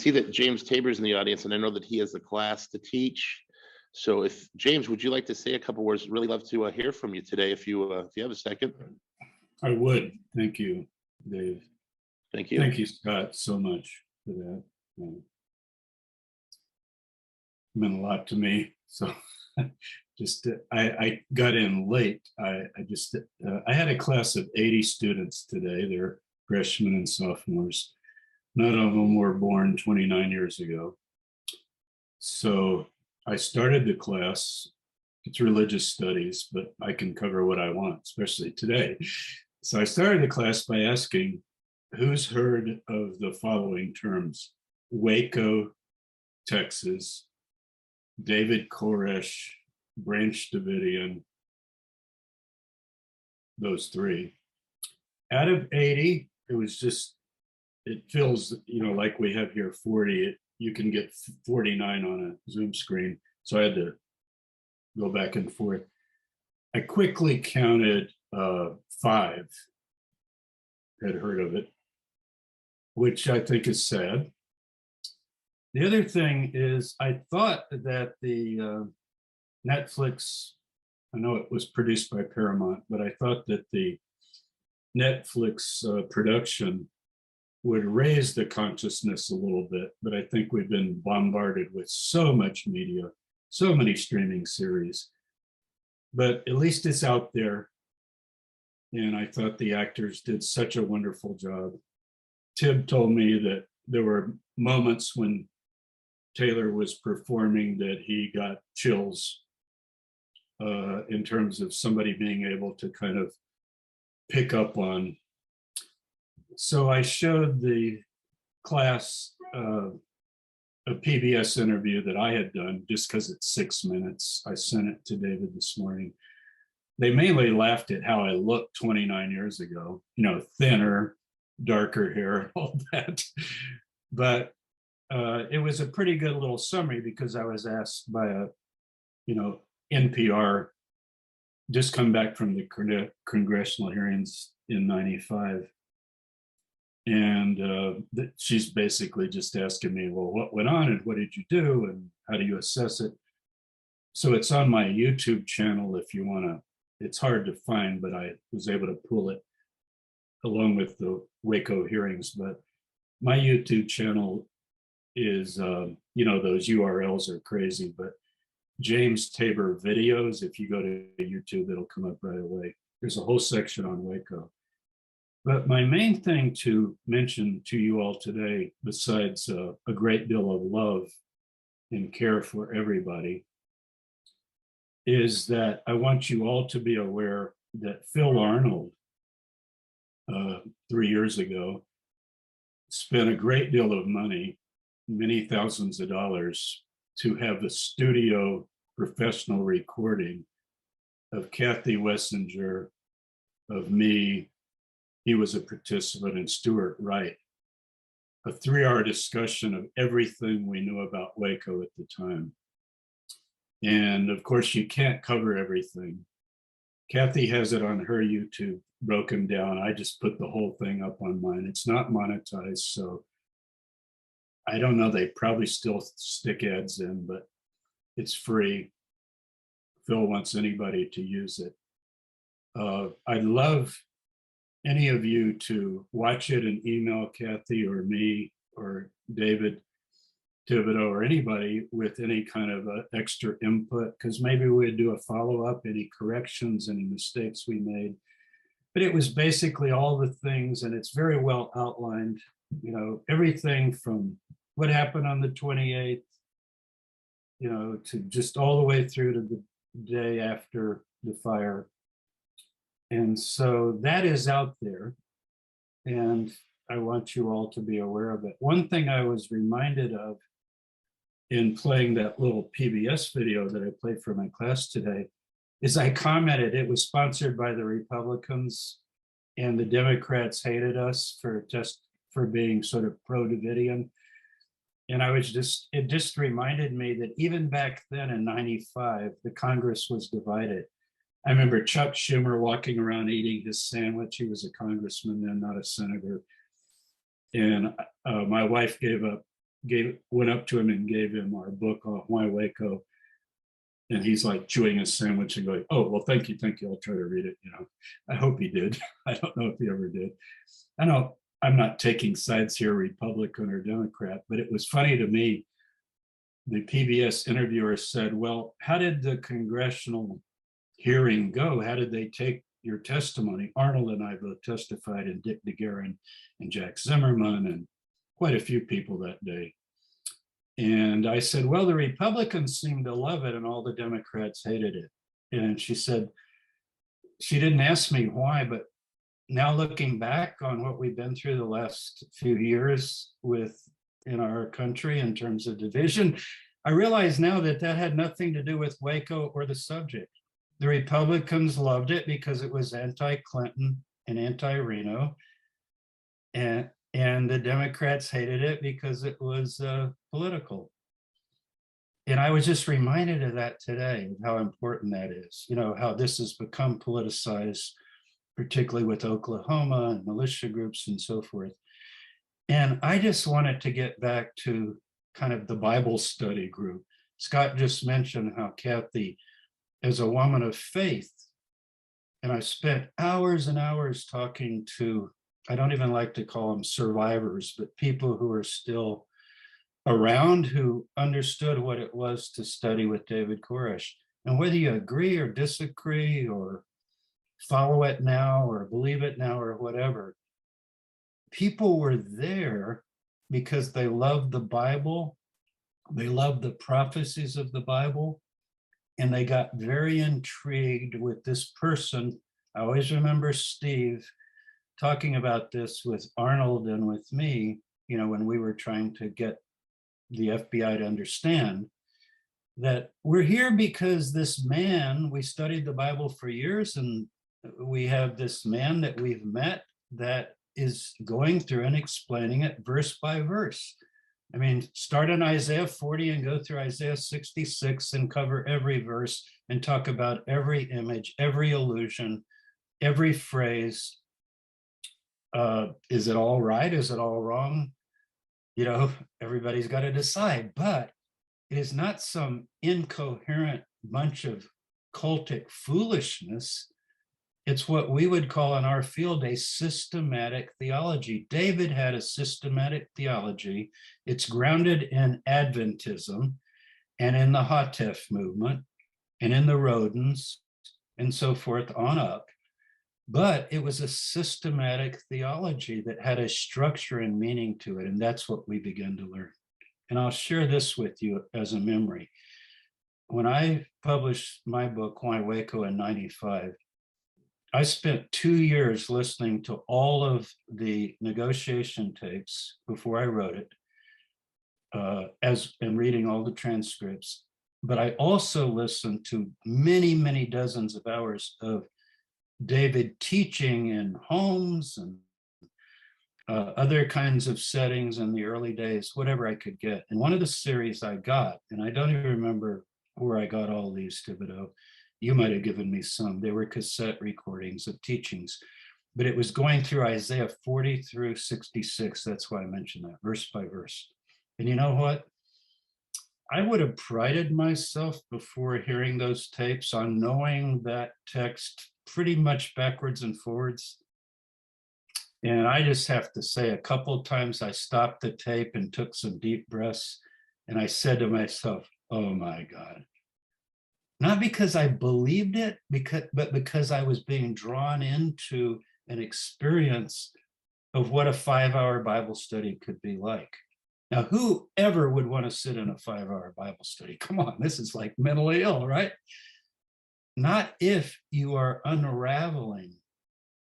see that James Tabor's in the audience, and I know that he has the class to teach. So if James, would you like to say a couple words? Really love to hear from you today if you have a second. I would. Thank you, Dave. Thank you. Thank you, Scott, so much for that. It meant a lot to me. So just I got in late. I had a class of 80 students today. They're freshmen and sophomores. None of them were born 29 years ago. So I started the class. It's religious studies, but I can cover what I want, especially today. So I started the class by asking, who's heard of the following terms? Waco, Texas, David Koresh, Branch Davidian, those three. Out of 80, it feels, like we have here 40, you can get 49 on a Zoom screen. So I had to go back and forth. I quickly counted 5 had heard of it, which I think is sad. The other thing is I thought that the Netflix, I know it was produced by Paramount, but I thought that the Netflix production would raise the consciousness a little bit, but I think we've been bombarded with so much media, so many streaming series, but at least it's out there. And I thought the actors did such a wonderful job. Tib told me that there were moments when Taylor was performing that he got chills in terms of somebody being able to kind of pick up on. So I showed the class a PBS interview that I had done just because it's 6 minutes. I sent it to David this morning. They mainly laughed at how I looked 29 years ago, thinner, darker hair, all that. But it was a pretty good little summary because I was asked by a, NPR, just come back from the congressional hearings in '95. And she's basically just asking me, well, what went on and what did you do and how do you assess it? So it's on my YouTube channel if you want to. It's hard to find, but I was able to pull it along with the Waco hearings. But my YouTube channel is, those URLs are crazy, but James Tabor videos, if you go to YouTube, it'll come up right away. There's a whole section on Waco. But my main thing to mention to you all today, besides a great deal of love and care for everybody, is that I want you all to be aware that Phil Arnold, 3 years ago, spent a great deal of money, many thousands of dollars, to have the studio professional recording of Kathy Wessinger, of me. He was a participant, in Stuart, Wright, a 3-hour discussion of everything we knew about Waco at the time. And of course, you can't cover everything. Kathy has it on her YouTube broken down. I just put the whole thing up on mine. It's not monetized, so I don't know, they probably still stick ads in, but it's free. Phil wants anybody to use it. I'd love any of you to watch it and email Kathy or me or David Thibodeau or anybody with any kind of extra input, because maybe we'd do a follow-up, any corrections, any mistakes we made. But it was basically all the things, and it's very well outlined, everything from what happened on the 28th, to just all the way through to the day after the fire. And so that is out there, and I want you all to be aware of it. One thing I was reminded of in playing that little PBS video that I played for my class today is I commented, it was sponsored by the Republicans, and the Democrats hated us for being sort of pro-Davidian. And it just reminded me that even back then in '95, the Congress was divided. I remember Chuck Schumer walking around eating his sandwich. He was a congressman then, not a senator. And my wife gave up went up to him and gave him our book on why Waco. And he's like chewing a sandwich and going, "Oh, well, thank you. I'll try to read it." I hope he did. I don't know if he ever did. I know I'm not taking sides here, Republican or Democrat, but it was funny to me. The PBS interviewer said, "Well, how did the congressional hearing go? How did they take your testimony?" Arnold and I both testified, and Dick DeGuerin and Jack Zimmerman and quite a few people that day. And I said, "Well, the Republicans seemed to love it and all the Democrats hated it." And she said, she didn't ask me why, but now looking back on what we've been through the last few years in our country in terms of division, I realize now that had nothing to do with Waco or the subject. The Republicans loved it because it was anti-Clinton and anti-Reno. And the Democrats hated it because it was political. And I was just reminded of that today, of how important that is. How this has become politicized, particularly with Oklahoma and militia groups and so forth. And I just wanted to get back to kind of the Bible study group. Scott just mentioned how Kathy, as a woman of faith, and I spent hours and hours talking to, I don't even like to call them survivors, but people who are still around who understood what it was to study with David Koresh. And whether you agree or disagree or follow it now or believe it now or whatever, people were there because they loved the Bible, they loved the prophecies of the Bible, and they got very intrigued with this person. I always remember Steve talking about this with Arnold and with me, when we were trying to get the FBI to understand that we're here because this man, we studied the Bible for years, and we have this man that we've met that is going through and explaining it verse by verse. I mean, start in Isaiah 40 and go through Isaiah 66 and cover every verse and talk about every image, every allusion, every phrase. Is it all right? Is it all wrong? Everybody's got to decide, but it is not some incoherent bunch of cultic foolishness. It's what we would call in our field a systematic theology. David had a systematic theology. It's grounded in Adventism and in the Hatef movement and in the Rodins and so forth on up. But it was a systematic theology that had a structure and meaning to it. And that's what we began to learn. And I'll share this with you as a memory. When I published my book, Why Waco, in '95, I spent 2 years listening to all of the negotiation tapes before I wrote it, and reading all the transcripts. But I also listened to many, many dozens of hours of David teaching in homes and other kinds of settings in the early days, whatever I could get. And one of the series I got, and I don't even remember where I got all these, Thibodeau, you might have given me some. They were cassette recordings of teachings, but it was going through Isaiah 40 through 66. That's why I mentioned that, verse by verse. And you know what? I would have prided myself before hearing those tapes on knowing that text pretty much backwards and forwards. And I just have to say, a couple of times I stopped the tape and took some deep breaths, and I said to myself, oh my God. Not because I believed it, but because I was being drawn into an experience of what a 5-hour Bible study could be like. Now, who ever would want to sit in a 5-hour Bible study? Come on, this is like mentally ill, right? Not if you are unraveling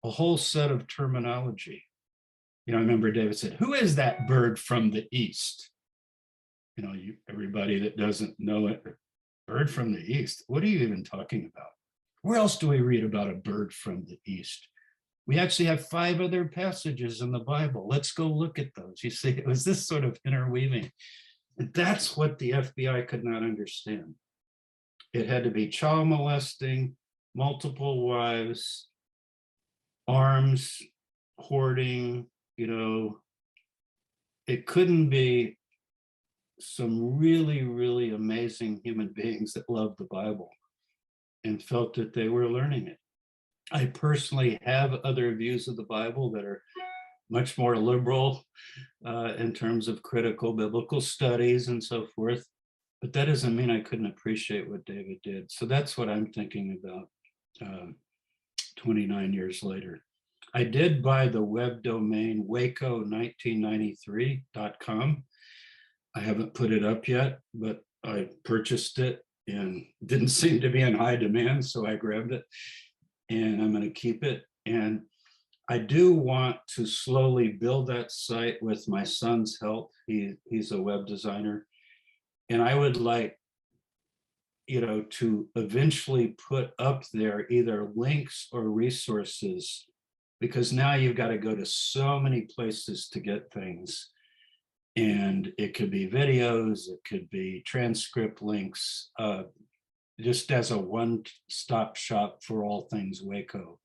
a whole set of terminology. I remember David said, who is that bird from the east? Everybody that doesn't know it, bird from the east, what are you even talking about? Where else do we read about a bird from the east? We actually have 5 other passages in the Bible. Let's go look at those. You see, it was this sort of interweaving. And that's what the FBI could not understand. It had to be child molesting, multiple wives, arms, hoarding, it couldn't be some really, really amazing human beings that loved the Bible and felt that they were learning it. I personally have other views of the Bible that are much more liberal in terms of critical biblical studies and so forth. But that doesn't mean I couldn't appreciate what David did. So that's what I'm thinking about 29 years later. I did buy the web domain waco1993.com. I haven't put it up yet, but I purchased it and didn't seem to be in high demand, so I grabbed it and I'm going to keep it. And I do want to slowly build that site with my son's help. He's a web designer. And I would like, to eventually put up there either links or resources, because now you've got to go to so many places to get things. And it could be videos, it could be transcript links, just as a one-stop shop for all things Waco.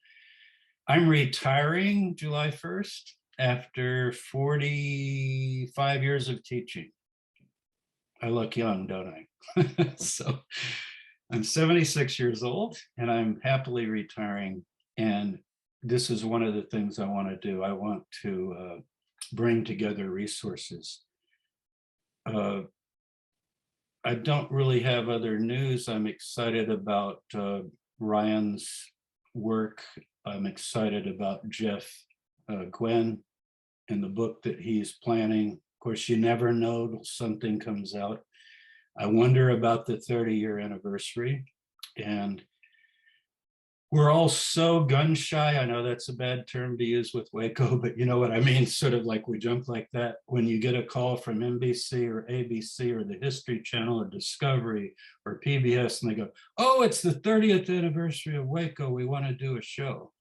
I'm retiring July 1st after 45 years of teaching. I look young, don't I? So I'm 76 years old and I'm happily retiring. And this is one of the things I want to do. I want to bring together resources. I don't really have other news. I'm excited about Ryan's work. I'm excited about Jeff Gwen and the book that he's planning. Of course, you never know till something comes out. I wonder about the 30-year anniversary. And we're all so gun shy. I know that's a bad term to use with Waco, but you know what I mean? Sort of like we jump like that when you get a call from NBC or ABC or the History Channel or Discovery or PBS, and they go, oh, it's the 30th anniversary of Waco. We want to do a show.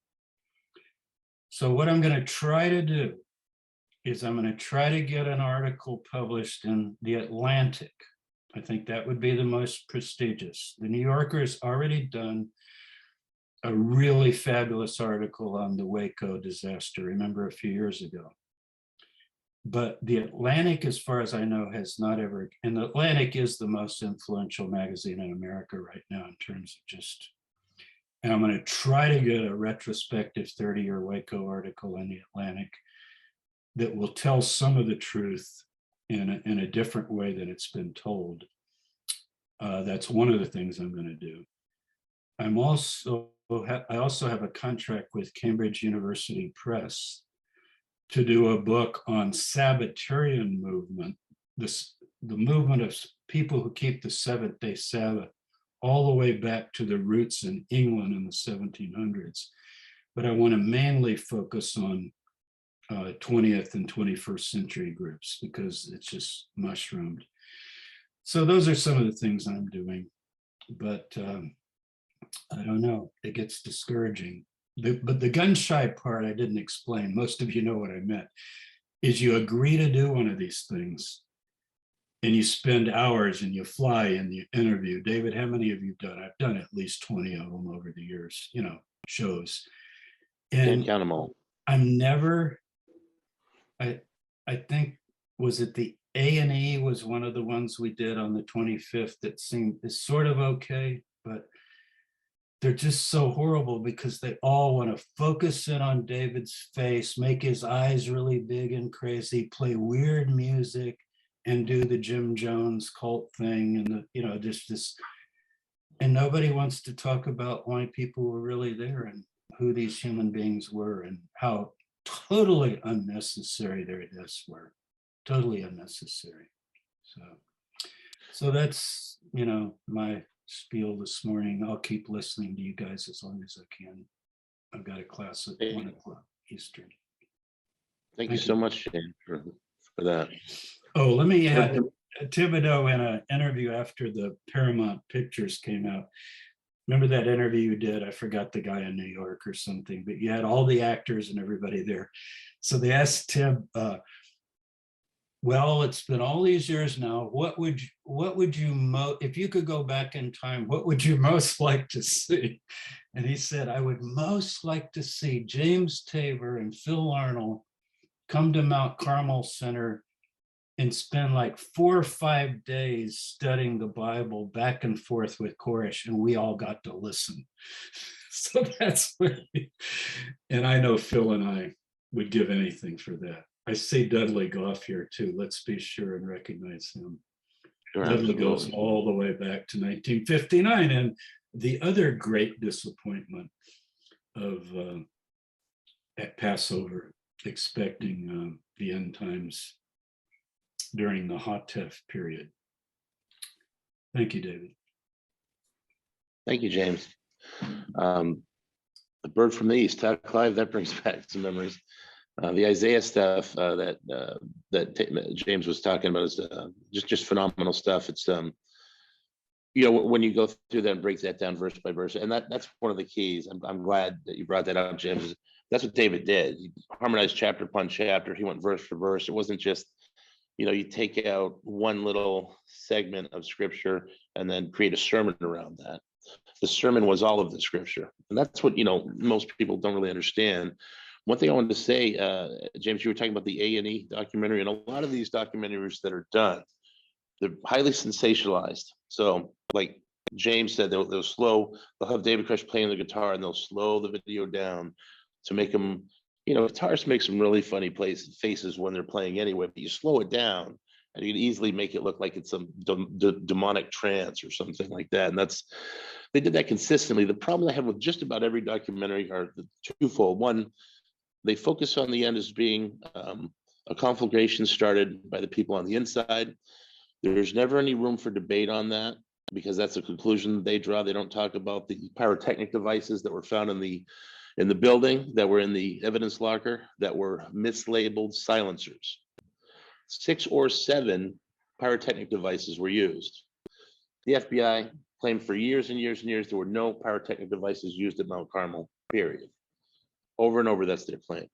So what I'm going to try to do is I'm going to try to get an article published in The Atlantic. I think that would be the most prestigious. The New Yorker's already done a really fabulous article on the Waco disaster, remember a few years ago. But The Atlantic, as far as I know, has not ever, and The Atlantic is the most influential magazine in America right now in terms of just, and I'm going to try to get a retrospective 30-year Waco article in The Atlantic that will tell some of the truth in a different way than it's been told. That's one of the things I'm going to do. I also have a contract with Cambridge University Press to do a book on Sabbatarian movement, the movement of people who keep the seventh-day Sabbath all the way back to the roots in England in the 1700s. But I want to mainly focus on 20th and 21st century groups because it's just mushroomed. So those are some of the things I'm doing, but I don't know, it gets discouraging. But the gun shy part I didn't explain, most of you know what I meant, is you agree to do one of these things and you spend hours and you fly and you interview. David, how many have you done? I've done at least 20 of them over the years, shows. And can't count them all. I'm never, I think, was it the A&E was one of the ones we did on the 25th that is sort of okay, but they're just so horrible because they all want to focus in on David's face, make his eyes really big and crazy, play weird music, and do the Jim Jones cult thing, and just this. And nobody wants to talk about why people were really there and who these human beings were and how totally unnecessary their deaths were, totally unnecessary. So that's my spiel this morning. I'll keep listening to you guys as long as I can. I've got a class at 1 o'clock Eastern. Thank you so much, Shane, for that. Oh, let me add, Thibodeau in an interview after the Paramount Pictures came out. Remember that interview you did? I forgot the guy in New York or something, but you had all the actors and everybody there. So they asked Tib, well, it's been all these years now. What would you if you could go back in time, what would you most like to see? And he said, I would most like to see James Tabor and Phil Arnold come to Mount Carmel Center and spend like 4 or 5 days studying the Bible back and forth with Koresh, and we all got to listen. So that's what, and I know Phil and I would give anything for that. I see Dudley Goff here too. Let's be sure and recognize him. Sure, Dudley absolutely. goes all the way back to 1959. And the other great disappointment of at Passover, expecting the end times during the Hotef period. Thank you, David. Thank you, James. The bird from the east, Clive, that brings back some memories. The Isaiah stuff that James was talking about is just phenomenal stuff. It's when you go through that and break that down verse by verse, and that's one of the keys. I'm glad that you brought that up, James. That's what David did. He harmonized chapter upon chapter. He went verse for verse. It wasn't just you take out one little segment of scripture and then create a sermon around that. The sermon was all of the scripture, and that's what most people don't really understand. One thing I wanted to say, James, you were talking about the A&E documentary, and a lot of these documentaries that are done, they're highly sensationalized. So, like James said, they'll slow. They'll have David Koresh playing the guitar, and they'll slow the video down to make them. Guitarists make some really funny faces when they're playing anyway, but you slow it down, and you can easily make it look like it's some demonic trance or something like that. And they did that consistently. The problem I have with just about every documentary are the twofold. One, they focus on the end as being a conflagration started by the people on the inside. There's never any room for debate on that, because that's a conclusion they draw. They don't talk about the pyrotechnic devices that were found in the building, that were in the evidence locker, that were mislabeled silencers. 6 or 7 pyrotechnic devices were used. The FBI claimed for years and years and years there were no pyrotechnic devices used at Mount Carmel, period. Over and over, that's their claim.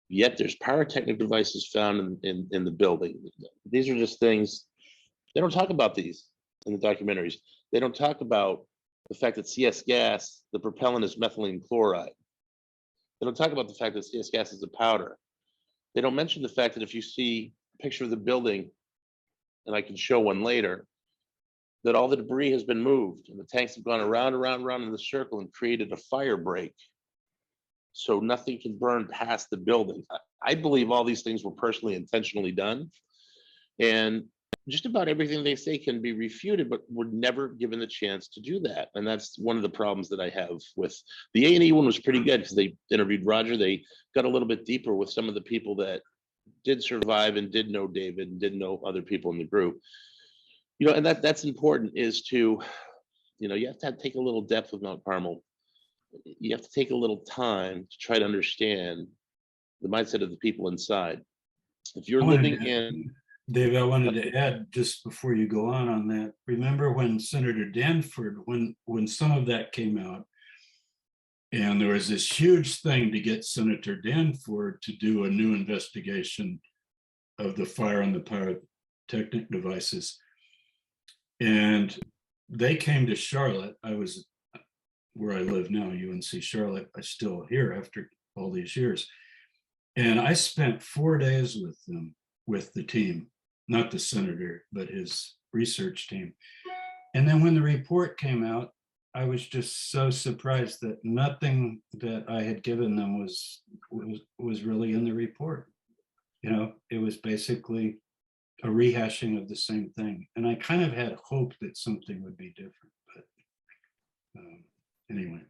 Yet there's pyrotechnic devices found in the building. These are just things, they don't talk about these in the documentaries. They don't talk about the fact that CS gas, the propellant is methylene chloride. They don't talk about the fact that CS gas is a powder. They don't mention the fact that if you see a picture of the building, and I can show one later, that all the debris has been moved and the tanks have gone around in the circle and created a fire break, so nothing can burn past the building. I believe all these things were personally intentionally done, and just about everything they say can be refuted, but we're never given the chance to do that. And that's one of the problems that I have with the A&E one. Was pretty good because they interviewed Roger. They got a little bit deeper with some of the people that did survive and did know David and did know other people in the group. And that's important, is to, you have to take a little depth with Mount Carmel. You have to take a little time to try to understand the mindset of the people inside. If you're living in... Dave, I wanted to add, just before you go on that, remember when Senator Danford, when some of that came out, and there was this huge thing to get Senator Danford to do a new investigation of the fire on the pyrotechnic devices. And they came to Charlotte. I was where I live now, UNC Charlotte. I'm still here after all these years. And I spent 4 days with them, with the team, not the senator, but his research team. And then when the report came out, I was just so surprised that nothing that I had given them was really in the report. It was basically a rehashing of the same thing. And I kind of had hope that something would be different, but anyway.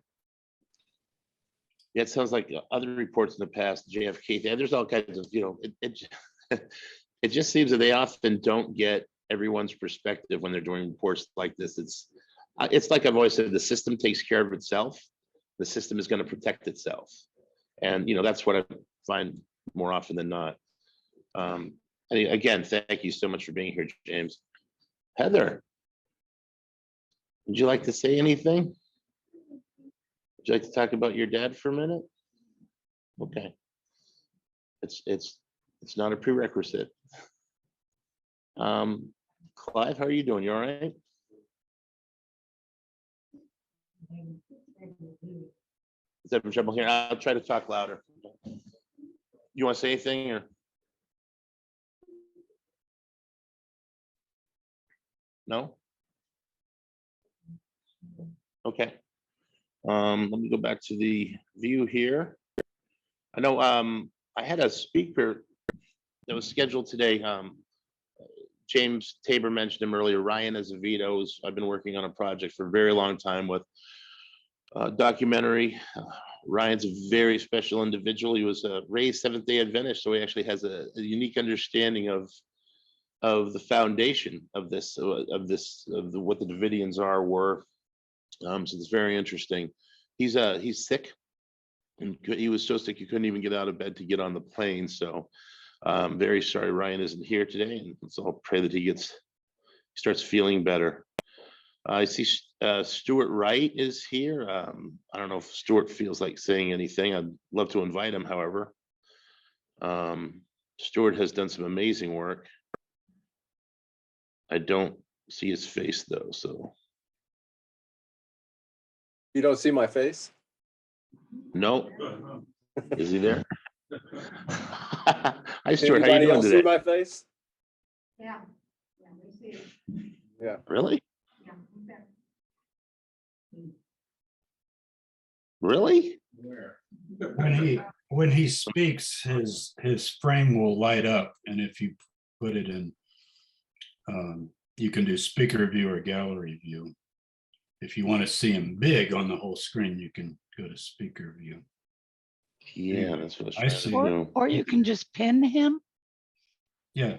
Yeah, it sounds like other reports in the past, JFK, there's all kinds of, it just seems that they often don't get everyone's perspective when they're doing reports like this. It's like I've always said, the system takes care of itself. The system is going to protect itself. And, that's what I find more often than not. Again, thank you so much for being here, James. Heather, would you like to say anything? Would you like to talk about your dad for a minute? Okay. It's not a prerequisite. Clive, how are you doing? You all right? Is that trouble here? I'll try to talk louder. You want to say anything, or? No? Okay. Let me go back to the view here. I know I had a speaker that was scheduled today. James Tabor mentioned him earlier. Ryan Azevedo. I've been working on a project for a very long time with documentary. Ryan's a very special individual. He was raised Seventh-day Adventist, so he actually has a unique understanding of the foundation of this, what the Davidians were. So it's very interesting. He's sick, and he was so sick he couldn't even get out of bed to get on the plane. So very sorry Ryan isn't here today, and let's all pray that he starts feeling better. I see Stuart Wright is here. I don't know if Stuart feels like saying anything. I'd love to invite him, however. Stuart has done some amazing work. I don't see his face though, so. You don't see my face? No. Is he there? Hi Stuart, how you Anybody doing else today? see my face? Yeah, we see it. Yeah. Really? Yeah, okay. Really? When he speaks, his frame will light up, and if you put it in, you can do speaker view or gallery view. If you want to see him big on the whole screen, you can go to speaker view. Yeah, that's what I I was see. trying to do. Or you can just pin him. Yeah,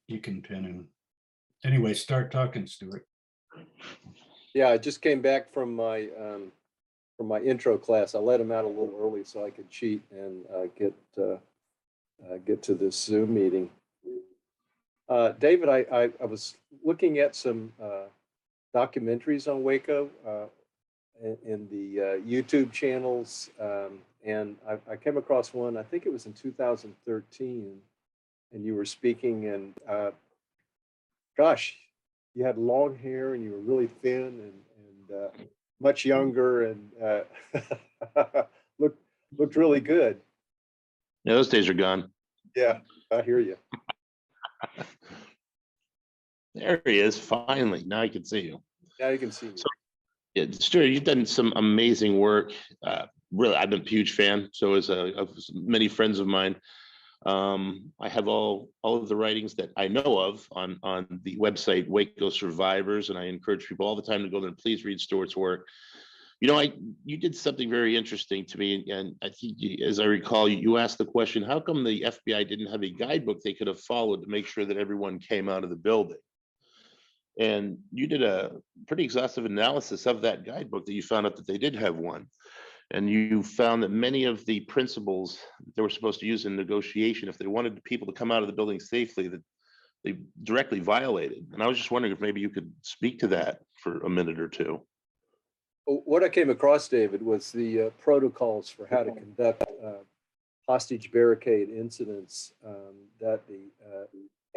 you can pin him. Anyway, start talking, Stuart. Yeah, I just came back from my intro class. I let him out a little early so I could cheat and get to this Zoom meeting. David, I was looking at some documentaries on Waco in the YouTube channels, and I came across one. I think it was in 2013, and you were speaking, and gosh, you had long hair and you were really thin and much younger, and looked really good. Yeah, those days are gone. Yeah, I hear you. There he is, finally. Now I can see you. Now you can see me. So, yeah, Stuart, you've done some amazing work. Really, I've been a huge fan. So is many friends of mine. I have all of the writings that I know of on the website Waco Survivors, and I encourage people all the time to go there and please read Stuart's work. You know, you did something very interesting to me, and I think, as I recall, you asked the question, how come the FBI didn't have a guidebook they could have followed to make sure that everyone came out of the building? And you did a pretty exhaustive analysis of that guidebook that you found out that they did have one. And you found that many of the principles that they were supposed to use in negotiation, if they wanted people to come out of the building safely, that they directly violated. And I was just wondering if maybe you could speak to that for a minute or two. What I came across, David, was the protocols for how to conduct hostage barricade incidents that the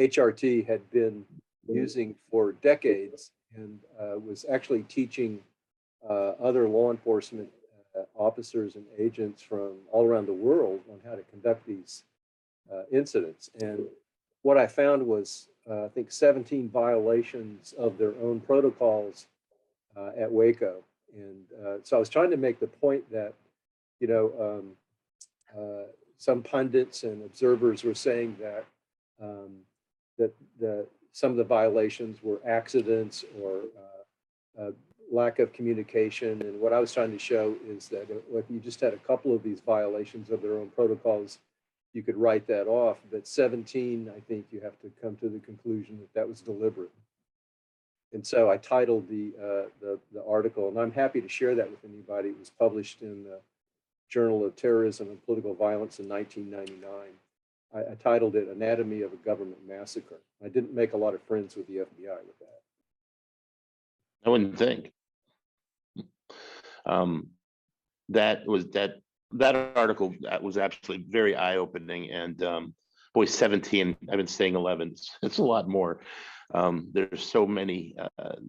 HRT had been using for decades, and was actually teaching other law enforcement officers and agents from all around the world on how to conduct these incidents. And what I found was, I think, 17 violations of their own protocols at Waco. And so I was trying to make the point that, you know, some pundits and observers were saying that some of the violations were accidents or lack of communication. And what I was trying to show is that if you just had a couple of these violations of their own protocols, you could write that off. But 17, I think you have to come to the conclusion that that was deliberate. And so I titled the article, and I'm happy to share that with anybody. It was published in the Journal of Terrorism and Political Violence in 1999. I titled it Anatomy of a Government Massacre. I didn't make a lot of friends with the FBI with that. I wouldn't think. That article, that was absolutely very eye-opening, and boy, 17, I've been saying 11, it's a lot more. There's so many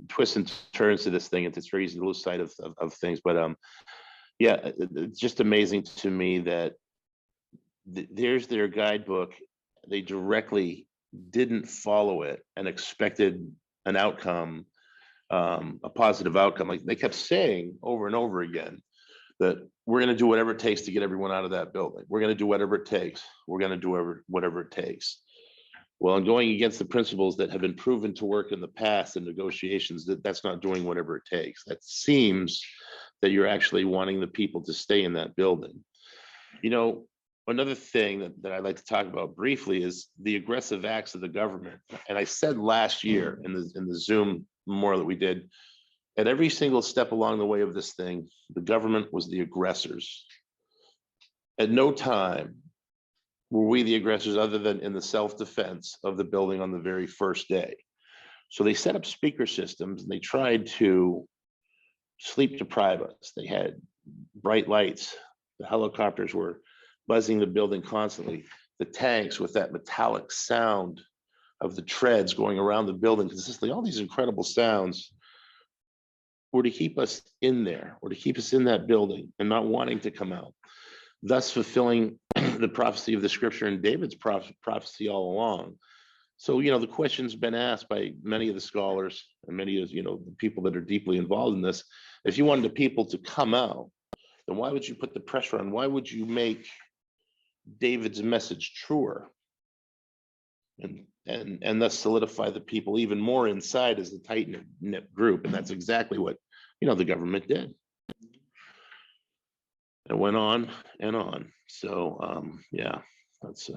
twists and turns to this thing, it's very easy to lose sight of things, but yeah, it's just amazing to me that there's their guidebook, they directly didn't follow it and expected an outcome, a positive outcome. Like they kept saying over and over again that we're going to do whatever it takes to get everyone out of that building. We're going to do whatever it takes. We're going to do whatever it takes. Well, in going against the principles that have been proven to work in the past in negotiations, that's not doing whatever it takes. That seems that you're actually wanting the people to stay in that building. You know, another thing that I'd like to talk about briefly is the aggressive acts of the government. And I said last year in the Zoom memorial that we did, at every single step along the way of this thing, the government was the aggressors. At no time were we the aggressors other than in the self-defense of the building on the very first day. So they set up speaker systems and they tried to sleep deprive us. They had bright lights. The helicopters were buzzing the building constantly. The tanks with that metallic sound of the treads going around the building consistently, all these incredible sounds were to keep us in there, or to keep us in that building and not wanting to come out, thus fulfilling the prophecy of the scripture and David's prophecy all along. So, you know, the question's been asked by many of the scholars and many of, you know, the people that are deeply involved in this. If you wanted the people to come out, then why would you put the pressure on? Why would you make David's message truer and thus solidify the people even more inside as a tight-knit group? And that's exactly what, you know, the government did. It went on and on. So yeah, that's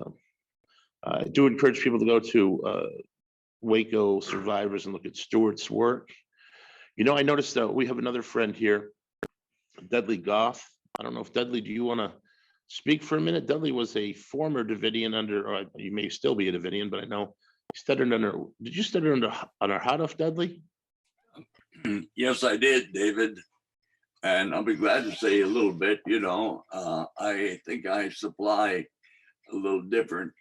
I do encourage people to go to Waco survivors and look at Stuart's work. You know, I noticed that we have another friend here, Dudley Goff. I don't know if Dudley, do you want to speak for a minute? Dudley was a former Davidian or you may still be a Davidian, but I know you studied under, did you study under Harduf, Dudley? Yes, I did, David. And I'll be glad to say a little bit. You know, I think I supply a little different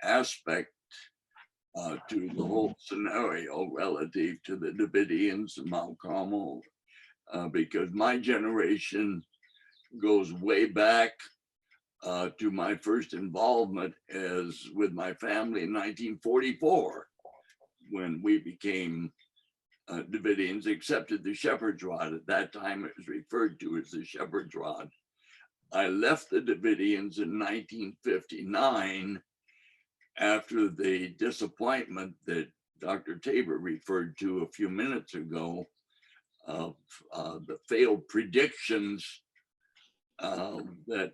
aspect to the whole scenario relative to the Davidians and Mount Carmel, because my generation goes way back to my first involvement as with my family in 1944, when we became Davidians, accepted the shepherd's rod. At that time, it was referred to as the shepherd's rod. I left the Davidians in 1959 after the disappointment that Dr. Tabor referred to a few minutes ago of the failed predictions that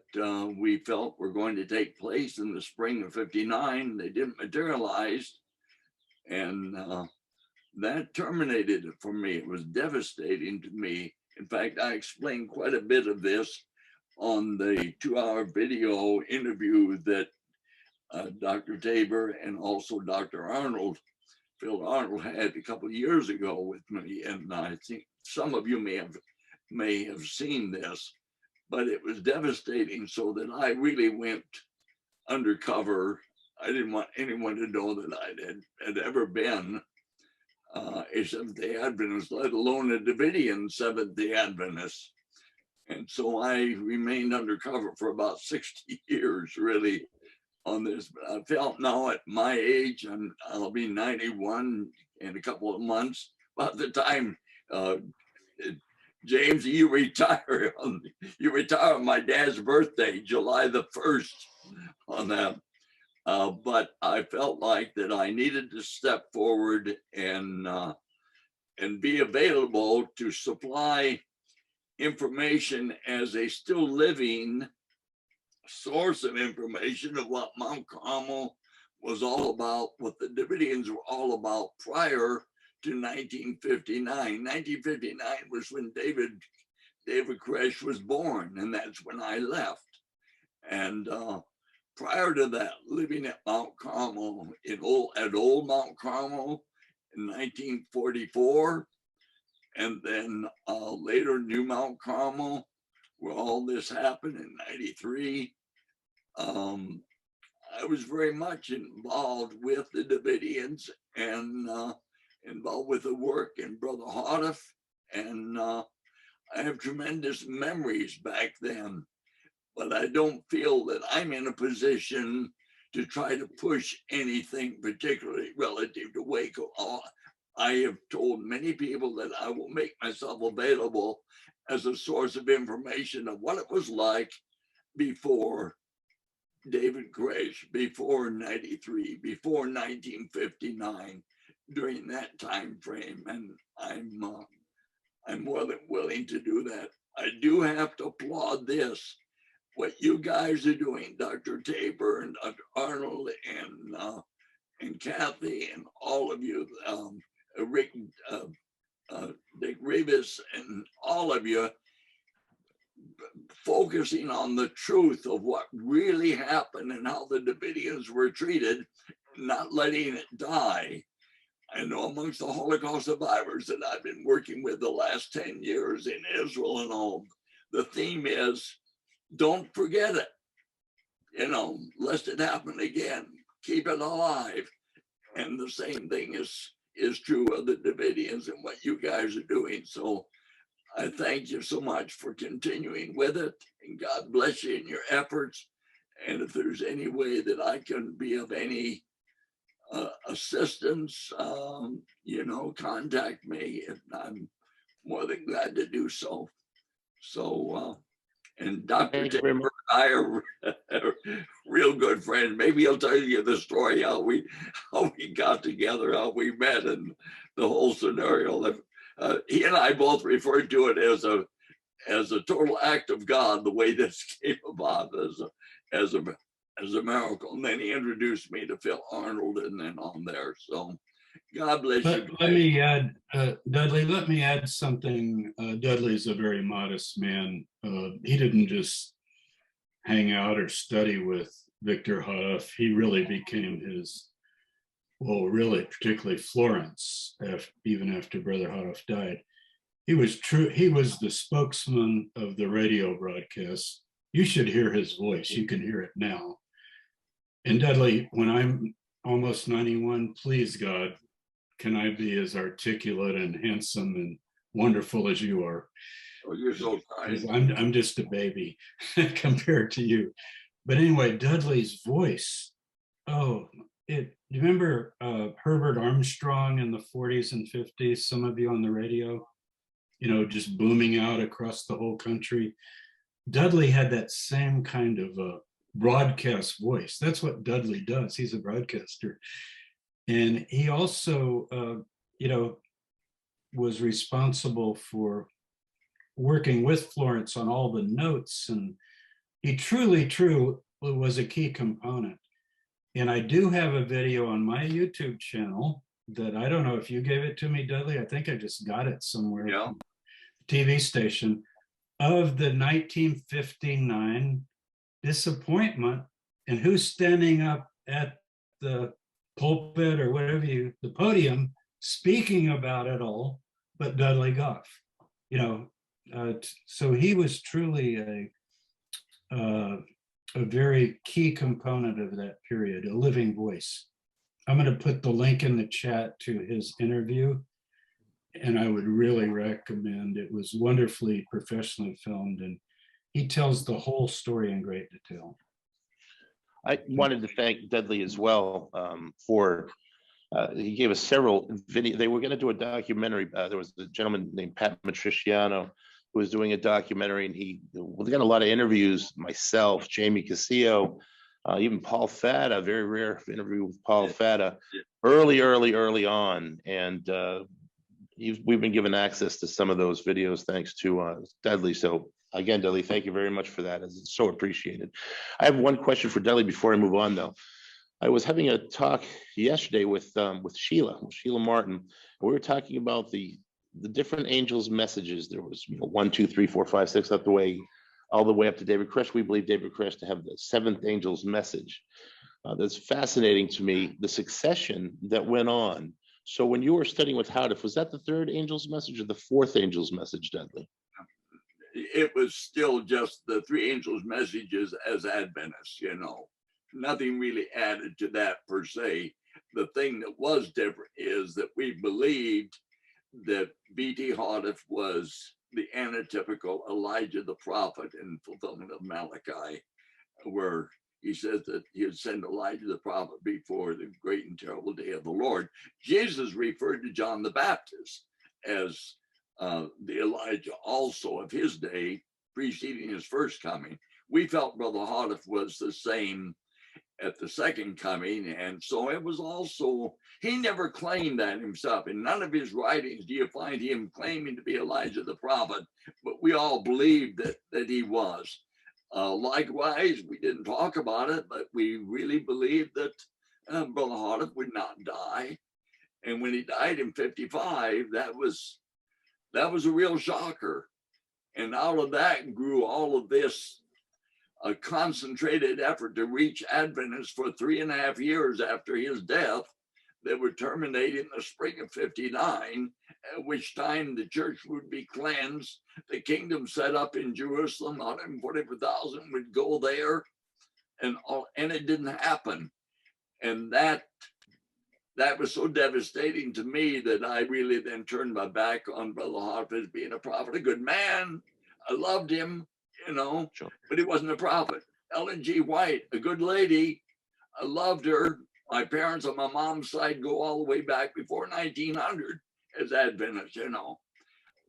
we felt were going to take place in the spring of '59. They didn't materialize, and that terminated it for me. It was devastating to me. In fact, I explained quite a bit of this on the 2-hour video interview that Dr. Tabor and also Dr. Arnold, Phil Arnold, had a couple of years ago with me. And I think some of you may have seen this, but it was devastating, so that I really went undercover. I didn't want anyone to know that I had ever been a Seventh-day Adventist, let alone a Davidian Seventh-day Adventist. And so I remained undercover for about 60 years, really, on this. But I felt now at my age, I'll be 91 in a couple of months. By the time, James, you retire on my dad's birthday, July the 1st on that. But I felt like that I needed to step forward and be available to supply information as a still living source of information of what Mount Carmel was all about, what the Davidians were all about prior to 1959. 1959 was when David Koresh was born, and that's when I left. And prior to that, living at Mount Carmel, at old Mount Carmel in 1944, and then later New Mount Carmel, where all this happened in '93. I was very much involved with the Davidians and involved with the work in Brother Harduf, and I have tremendous memories back then. But I don't feel that I'm in a position to try to push anything particularly relative to Waco. I have told many people that I will make myself available as a source of information of what it was like before David Koresh, before 93, before 1959, during that time frame. And I'm more than willing to do that. I do have to applaud this, what you guys are doing, Dr. Tabor and Dr. Arnold and Kathy and all of you, Rick, Dick Reavis and all of you, focusing on the truth of what really happened and how the Davidians were treated, not letting it die. I know amongst the Holocaust survivors that I've been working with the last 10 years in Israel and all, the theme is don't forget it, lest it happen again, keep it alive. And the same thing is true of the Davidians and what you guys are doing. So I thank you so much for continuing with it, and God bless you in your efforts. And if there's any way that I can be of any assistance, contact me, and I'm more than glad to do so. So, and Dr. Thank you very Tabor much. and I are real good friends. Maybe he'll tell you the story how we got together, how we met, and the whole scenario. He and I both referred to it as a total act of God, the way this came about as a miracle. And then he introduced me to Phil Arnold, and then on there. So God bless you. Let me add, Dudley, let me add something. Dudley's a very modest man. He didn't just hang out or study with Victor Hoff. He really became his, well, really, particularly Florence, even after Brother Hoff died. He was the spokesman of the radio broadcast. You should hear his voice. You can hear it now. And Dudley, when I'm almost 91, please God, can I be as articulate and handsome and wonderful as you are? Oh, you're so kind. I'm just a baby compared to you. But anyway, Dudley's voice. Oh, you remember Herbert Armstrong in the 40s and 50s? Some of you on the radio, just booming out across the whole country. Dudley had that same kind of broadcast voice. That's what Dudley does. He's a broadcaster. And he also, was responsible for working with Florence on all the notes. And he truly was a key component. And I do have a video on my YouTube channel that I don't know if you gave it to me, Dudley. I think I just got it somewhere. Yeah. TV station of the 1959 disappointment, and who's standing up at the pulpit or whatever the podium, speaking about it all, but Dudley Goff. So he was truly a very key component of that period, a living voice. I'm going to put the link in the chat to his interview, and I would really recommend. It was wonderfully professionally filmed, and he tells the whole story in great detail. I wanted to thank Dudley as well for, he gave us several video. They were going to do a documentary. There was a gentleman named Pat Matriciano who was doing a documentary, and we got a lot of interviews, myself, Jamie Casillo, even Paul Fata, very rare interview with Paul Fata, early on. And we've been given access to some of those videos thanks to Dudley. So again, Dudley, thank you very much for that. It's so appreciated. I have one question for Dudley before I move on, though. I was having a talk yesterday with Sheila Martin. We were talking about the different angels' messages. There was 1, 2, 3, 4, 5, 6 all the way up to David Koresh. We believe David Koresh to have the 7th angel's message. That's fascinating to me, the succession that went on. So when you were studying with Howdiff, was that the 3rd angel's message or the 4th angel's message, Dudley? It was still just the 3 angels' messages as Adventists, Nothing really added to that per se. The thing that was different is that we believed that B.T. Houdiff was the antitypical Elijah the prophet in fulfillment of Malachi, where he says that he would send Elijah the prophet before the great and terrible day of the Lord. Jesus referred to John the Baptist as the Elijah also of his day, preceding his first coming. We felt Brother Houteff was the same at the second coming. And so it was also, he never claimed that himself. In none of his writings do you find him claiming to be Elijah the prophet, but we all believed that he was. Likewise, we didn't talk about it, but we really believed that Brother Houteff would not die. And when he died in 55, that was a real shocker. And out of that grew all of this a concentrated effort to reach Adventists for 3.5 years after his death that would terminate in the spring of 59, at which time the church would be cleansed, the kingdom set up in Jerusalem, 144,000 would go there, and it didn't happen. And that was so devastating to me that I really then turned my back on Brother Houteff as being a prophet, a good man. I loved him, Sure. but he wasn't a prophet. Ellen G. White, a good lady. I loved her. My parents on my mom's side go all the way back before 1900 as Adventists,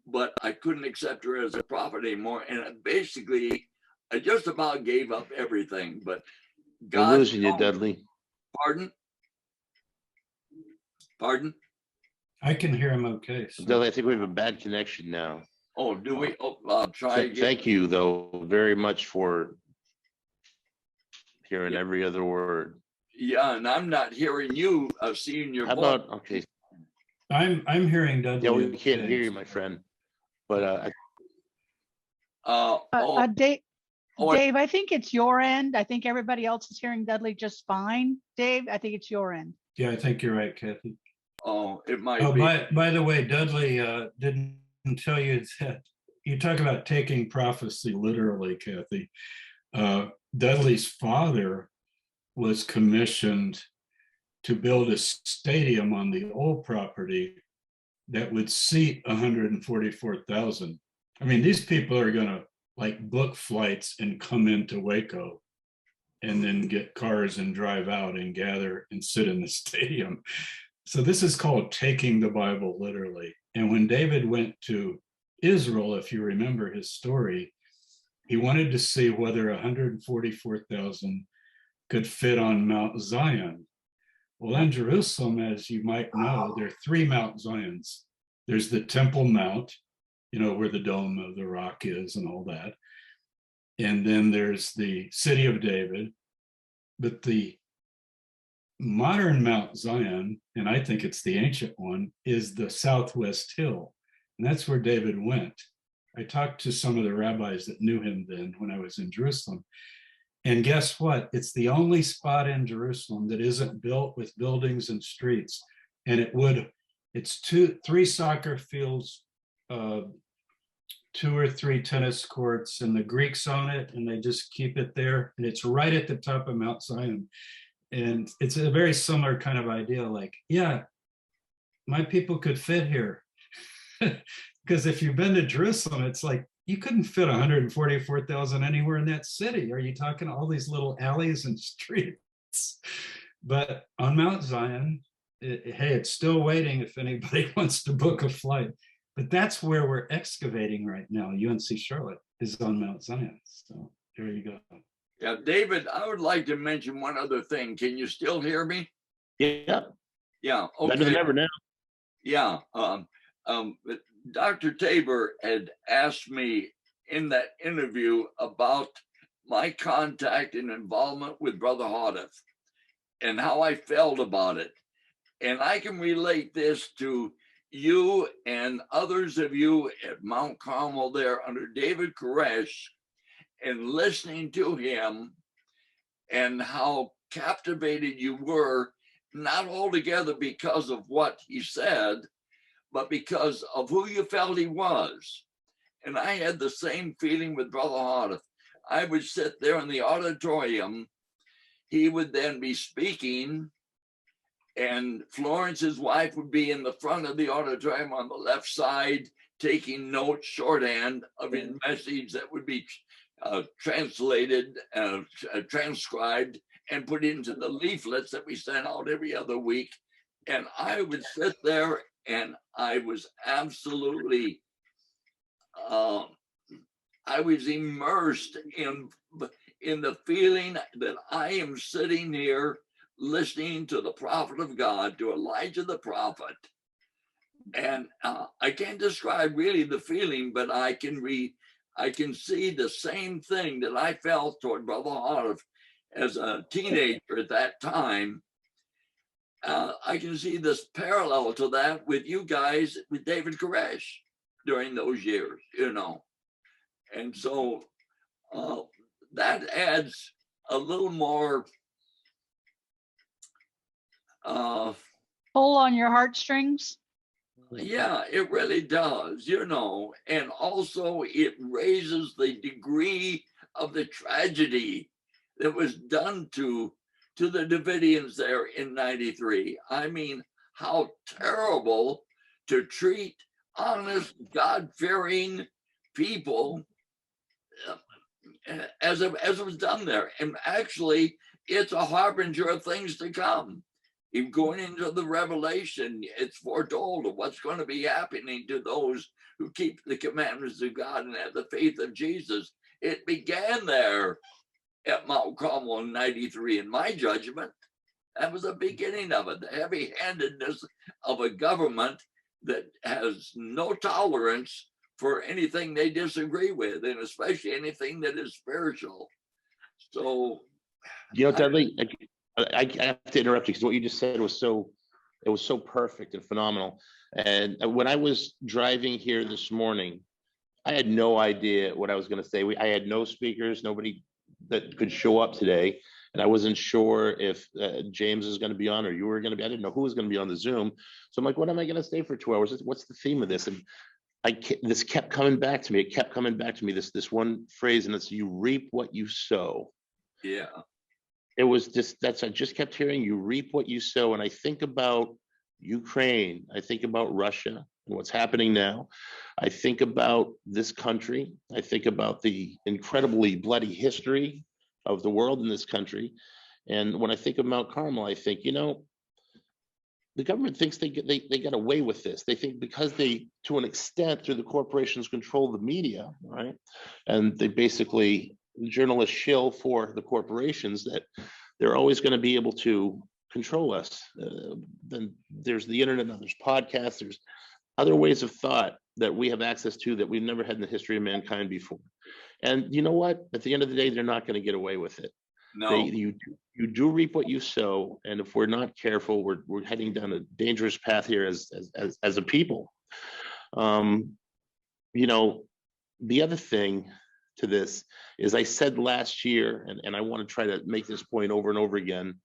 but I couldn't accept her as a prophet anymore. And basically, I just about gave up everything, but We're God. losing you, Dudley. Pardon? Pardon? I can hear him okay. So. Dudley, I think we have a bad connection now. Oh, do we? Oh, I'll try again. Thank you, though, very much for hearing Yeah. every other word. Yeah, and I'm not hearing you. I've seen your How voice. about, okay, I'm hearing Dudley. yeah, we can't okay. hear you, my friend, but Dave, oh, Dave, I think it's your end. I think everybody else is hearing Dudley just fine. Dave, I think it's your end. Yeah, I think you're right, Kathy. it might Oh, be. by the way, Dudley didn't tell you that you talk about taking prophecy literally, Kathy. Dudley's father was commissioned to build a stadium on the old property that would seat 144,000. I mean, these people are going to book flights and come into Waco and then get cars and drive out and gather and sit in the stadium. So this is called taking the Bible literally. And when David went to Israel, if you remember his story, he wanted to see whether 144,000 could fit on Mount Zion. Well, in Jerusalem, as you might know, there are 3 Mount Zions. There's the Temple Mount, where the Dome of the Rock is and all that. And then there's the City of David. But the modern Mount Zion, and I think it's the ancient one, is the Southwest Hill. And that's where David went. I talked to some of the rabbis that knew him then when I was in Jerusalem. And guess what? It's the only spot in Jerusalem that isn't built with buildings and streets. And it's 3 soccer fields, 2 or 3 tennis courts, and the Greeks own it, and they just keep it there. And it's right at the top of Mount Zion. And it's a very similar kind of idea, yeah, my people could fit here. Because if you've been to Jerusalem, it's you couldn't fit 144,000 anywhere in that city. Are you talking all these little alleys and streets? But on Mount Zion, hey, it's still waiting if anybody wants to book a flight. But that's where we're excavating right now. UNC Charlotte is on Mount Zion. So there you go. Yeah, David, I would like to mention one other thing. Can you still hear me? yeah, Yeah. better than Okay. ever now. Yeah. But Dr. Tabor had asked me in that interview about my contact and involvement with Brother Houteff and how I felt about it. And I can relate this to you and others of you at Mount Carmel there under David Koresh, and listening to him and how captivated you were, not altogether because of what he said, but because of who you felt he was. And I had the same feeling with Brother Houteff. I would sit there in the auditorium. He would then be speaking, and Florence, his wife, would be in the front of the auditorium on the left side, taking notes, shorthand of his message that would be translated, transcribed, and put into the leaflets that we sent out every other week. And I would sit there and I was absolutely, I was immersed in the feeling that I am sitting here listening to the prophet of God, to Elijah the prophet. And I can't describe really the feeling, but I can see the same thing that I felt toward Brother Harv as a teenager at that time. I can see this parallel to that with you guys, with David Koresh during those years, you know. And so that adds a little more Pull on your heartstrings. yeah, it really does, you know, and also it raises the degree of the tragedy that was done to the Davidians there in 93. I mean, how terrible to treat honest, God-fearing people as it was done there. And actually, it's a harbinger of things to come. If going into the Revelation, it's foretold of what's going to be happening to those who keep the commandments of God and have the faith of Jesus. It began there at Mount Carmel in 93, in my judgment. That was the beginning of it, the heavy-handedness of a government that has no tolerance for anything they disagree with, and especially anything that is spiritual. So, You know, Dudley, I have to interrupt you because what you just said was so perfect and phenomenal. And when I was driving here this morning, I had no idea what I was going to say. I had no speakers, nobody that could show up today. And I wasn't sure if James is going to be on or you were going to be. I didn't know who was going to be on the Zoom. So I'm like, what am I going to say for 2 hours? What's the theme of this? And this kept coming back to me. It kept coming back to me, this one phrase, and it's, you reap what you sow. yeah. It was just, I just kept hearing, you reap what you sow. And I think about Ukraine. I think about Russia and what's happening now. I think about this country. I think about the incredibly bloody history of the world in this country. And when I think of Mount Carmel, I think, you know, the government thinks they got away with this. They think because they, to an extent, through the corporations, control the media, right? And they basically, journalists shill for the corporations, that they're always going to be able to control us. Then there's the internet, and there's podcasts, there's other ways of thought that we have access to that we've never had in the history of mankind before. And you know what? At the end of the day, they're not going to get away with it. No. You do reap what you sow, and if we're not careful, we're heading down a dangerous path here as a people. You know, the other thing to this is, I said last year, and I want to try to make this point over and over again,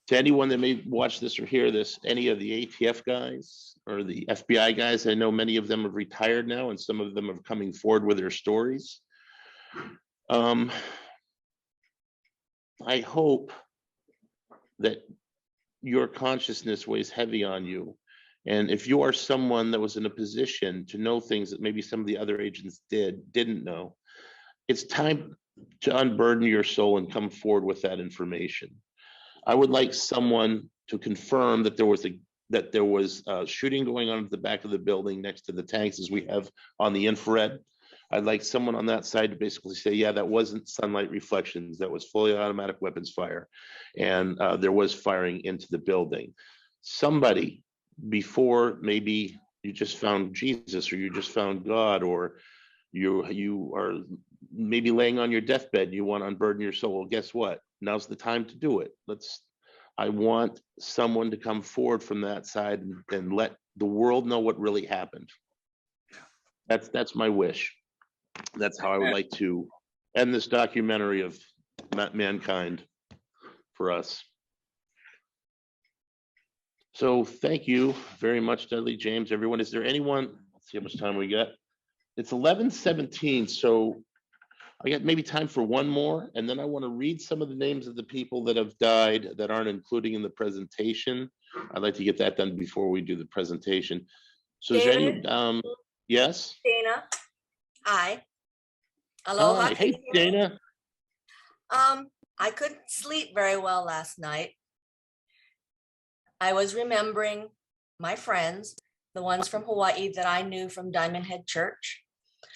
to anyone that may watch this or hear this, any of the ATF guys or the FBI guys, I know many of them have retired now, and some of them are coming forward with their stories. I hope that your consciousness weighs heavy on you. And if you are someone that was in a position to know things that maybe some of the other agents didn't know, it's time to unburden your soul and come forward with that information. I would like someone to confirm that there was shooting going on at the back of the building next to the tanks as we have on the infrared. I'd like someone on that side to basically say, yeah, that wasn't sunlight reflections, that was fully automatic weapons fire. And there was firing into the building. Somebody, before maybe you just found Jesus, or you just found God, or you are maybe laying on your deathbed, you want to unburden your soul. Well, guess what? Now's the time to do it. I want someone to come forward from that side and let the world know what really happened. That's my wish. That's how I would like to end this documentary of mankind for us. So thank you very much, Dudley, James, everyone. Is there anyone? Let's see how much time we got. It's 11:17, so I got maybe time for one more, and then I want to read some of the names of the people that have died that aren't including in the presentation. I'd like to get that done before we do the presentation. So is there any, yes? Dana, hi. Aloha. Hi. Hey, can you hear me? Dana. I couldn't sleep very well last night. I was remembering my friends, the ones from Hawaii that I knew from Diamond Head Church.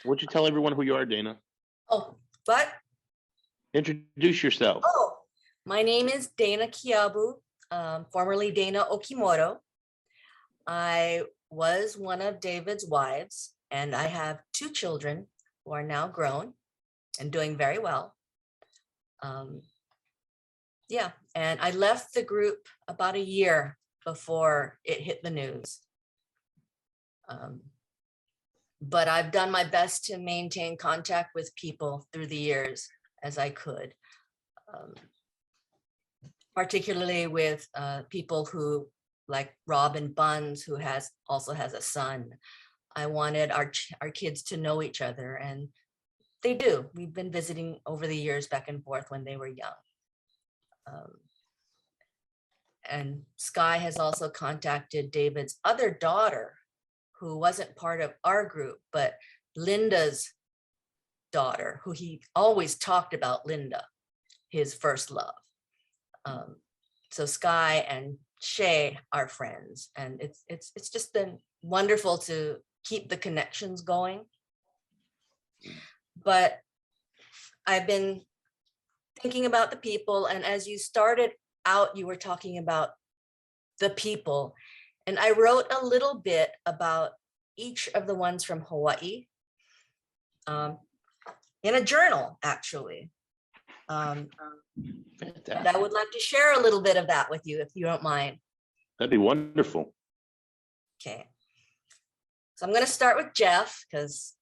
Would you tell everyone who you are, Dana? Oh, but Introduce yourself. my name is Dana Kiyabu, formerly Dana Okimoto. I was one of David's wives, and I have 2 children who are now grown and doing very well. Yeah, and I left the group about a year before it hit the news. But I've done my best to maintain contact with people through the years as I could, particularly with people who, like Robin Buns, who also has a son. I wanted our kids to know each other, and they do. We've been visiting over the years back and forth when they were young. And Sky has also contacted David's other daughter, who wasn't part of our group, but Linda's daughter, who he always talked about, Linda, his first love. So Sky and Shay are friends, and it's just been wonderful to keep the connections going. But I've been thinking about the people, and as you started out, you were talking about the people, and I wrote a little bit about each of the ones from Hawaii in a journal, actually. And I would like to share a little bit of that with you, if you don't mind. That'd be wonderful. Okay. So I'm going to start with Jeff, because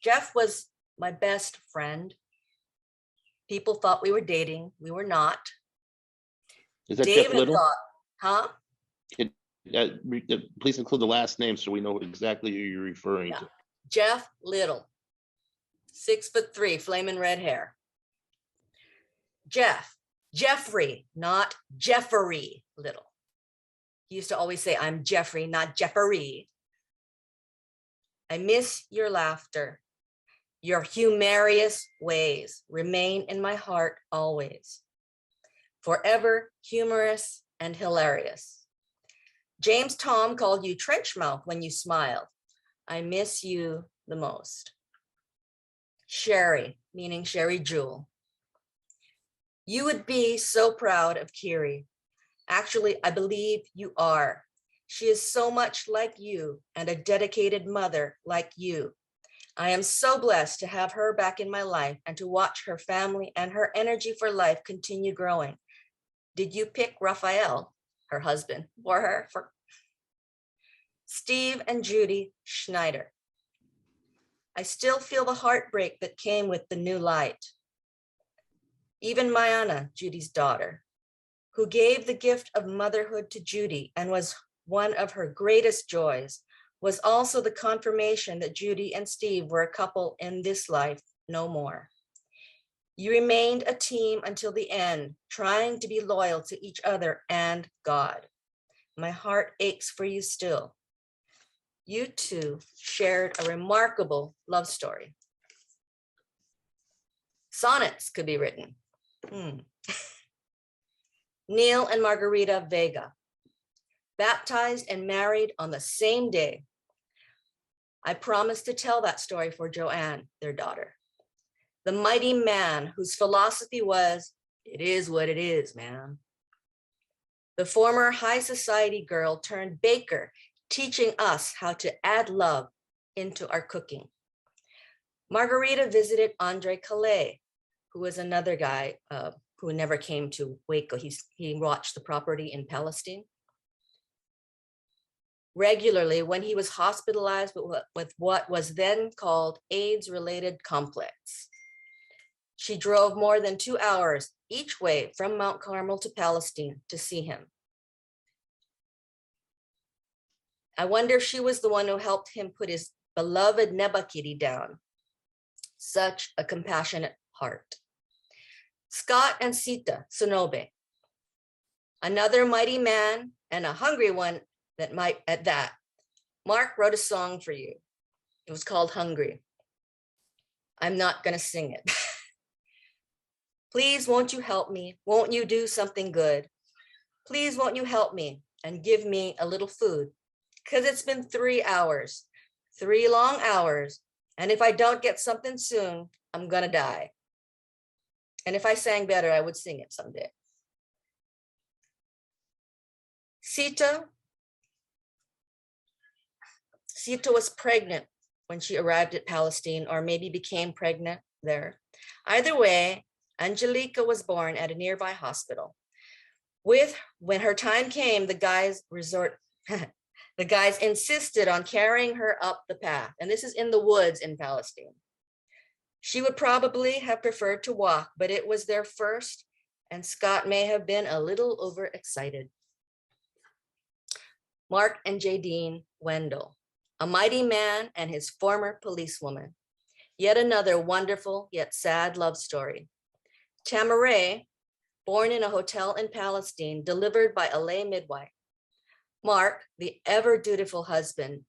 Jeff was my best friend. People thought we were dating. We were not. Is that David Jeff Little? thought, huh? Please include the last name so we know exactly who you're referring to. Jeff Little, 6'3", flaming red hair. Jeffrey, not Jeffrey Little. He used to always say, I'm Jeffrey, not Jeffrey. I miss your laughter. Your humorous ways remain in my heart always. Forever humorous and hilarious. James Tom called you trench mouth when you smiled. I miss you the most. Sherry, meaning Sherry Jewel. You would be so proud of Kiri. Actually, I believe you are. She is so much like you and a dedicated mother like you. I am so blessed to have her back in my life and to watch her family and her energy for life continue growing. Did you pick Raphael, her husband, for her? Steve and Judy Schneider. I still feel the heartbreak that came with the new light. Even Mayana, Judy's daughter, who gave the gift of motherhood to Judy and was one of her greatest joys, was also the confirmation that Judy and Steve were a couple in this life no more. You remained a team until the end, trying to be loyal to each other and God. My heart aches for you still. You two shared a remarkable love story. Sonnets could be written. Neil and Margarita Vega, baptized and married on the same day. I promised to tell that story for Joanne, their daughter. The mighty man whose philosophy was, it is what it is, man. The former high society girl turned baker, teaching us how to add love into our cooking. Margarita visited Andre Calais, who was another guy who never came to Waco. He watched the property in Palestine. Regularly, when he was hospitalized with what was then called AIDS-related complex. She drove more than 2 hours each way from Mount Carmel to Palestine to see him. I wonder if she was the one who helped him put his beloved Neba kitty down. Such a compassionate heart. Scott and Sita Sonobe, another mighty man and a hungry one that might at that. Mark wrote a song for you. It was called Hungry. I'm not going to sing it. Please, won't you help me? Won't you do something good? Please, won't you help me and give me a little food? Because it's been 3 hours, 3 long hours. And if I don't get something soon, I'm going to die. And if I sang better, I would sing it someday. Sita was pregnant when she arrived at Palestine, or maybe became pregnant there. Either way, Angelica was born at a nearby hospital. When her time came, the guys insisted on carrying her up the path. And this is in the woods in Palestine. She would probably have preferred to walk, but it was their first, and Scott may have been a little overexcited. Mark and Jadine Wendell, a mighty man and his former policewoman. Yet another wonderful yet sad love story. Tamaray, born in a hotel in Palestine, delivered by a lay midwife. Mark, the ever dutiful husband.